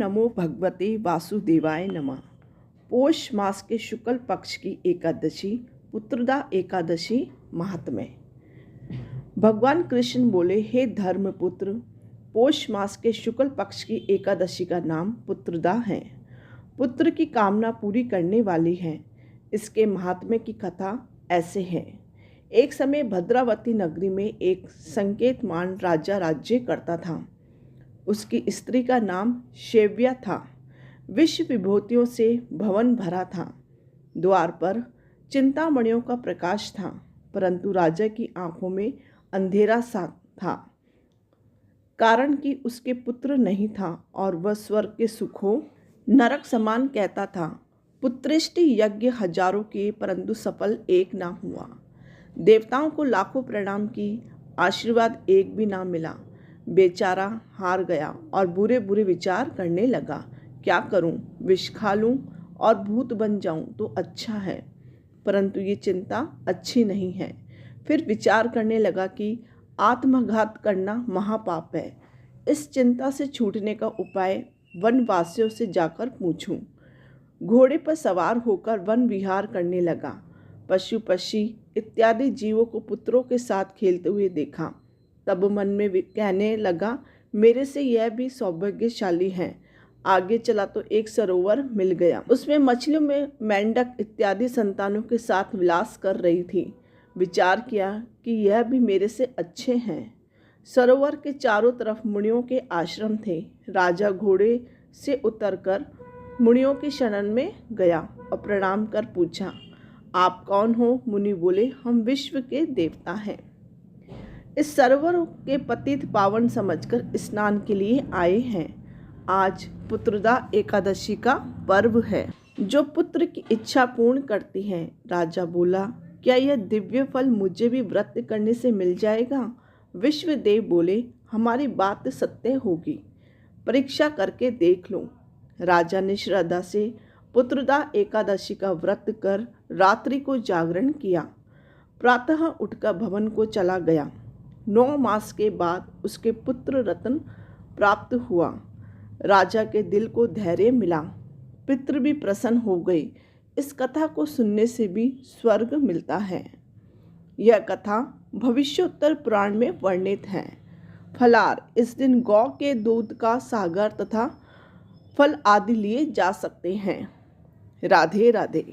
नमो भगवते वासुदेवाय नमः। पोष मास के शुक्ल पक्ष की एकादशी पुत्रदा एकादशी महात्म्य। भगवान कृष्ण बोले, हे धर्मपुत्र, पोष मास के शुक्ल पक्ष की एकादशी का नाम पुत्रदा है। पुत्र की कामना पूरी करने वाली है। इसके महात्म्य की कथा ऐसे है। एक समय भद्रावती नगरी में एक संकेतमान राजा राज्य करता था। उसकी स्त्री का नाम शेव्या था। विश्व विभूतियों से भवन भरा था। द्वार पर चिंतामणियों का प्रकाश था, परंतु राजा की आंखों में अंधेरा सा था, कारण कि उसके पुत्र नहीं था और वह स्वर्ग के सुखों नरक समान कहता था। पुत्रेष्टि यज्ञ हजारों किए, परंतु सफल एक ना हुआ। देवताओं को लाखों प्रणाम की, आशीर्वाद एक भी ना मिला। बेचारा हार गया और बुरे बुरे विचार करने लगा। क्या करूं? विष खा लूं और भूत बन जाऊं तो अच्छा है, परंतु ये चिंता अच्छी नहीं है। फिर विचार करने लगा कि आत्मघात करना महापाप है। इस चिंता से छूटने का उपाय वनवासियों से जाकर पूछूं। घोड़े पर सवार होकर वन विहार करने लगा। पशु पक्षी इत्यादि जीवों को पुत्रों के साथ खेलते हुए देखा। तब मन में कहने लगा, मेरे से यह भी सौभाग्यशाली है। आगे चला तो एक सरोवर मिल गया। उसमें मछलियों में मेंढक इत्यादि संतानों के साथ विलास कर रही थी। विचार किया कि यह भी मेरे से अच्छे हैं। सरोवर के चारों तरफ मुनियों के आश्रम थे। राजा घोड़े से उतरकर मुनियों के शरण में गया और प्रणाम कर पूछा, आप कौन हो? मुनि बोले, हम विश्व के देवता हैं। इस सरोवर के पतित पावन समझकर स्नान के लिए आए हैं। आज पुत्रदा एकादशी का पर्व है, जो पुत्र की इच्छा पूर्ण करती है। राजा बोला, क्या यह दिव्य फल मुझे भी व्रत करने से मिल जाएगा? विश्वदेव बोले, हमारी बात सत्य होगी, परीक्षा करके देख लो। राजा ने श्रद्धा से पुत्रदा एकादशी का व्रत कर रात्रि को जागरण किया। प्रातः उठकर भवन को चला गया। 9 मास के बाद उसके पुत्र रत्न प्राप्त हुआ। राजा के दिल को धैर्य मिला। पितृ भी प्रसन्न हो गए। इस कथा को सुनने से भी स्वर्ग मिलता है। यह कथा भविष्योत्तर पुराण में वर्णित है। फलार, इस दिन गौ के दूध का सागर तथा फल आदि लिए जा सकते हैं। राधे राधे।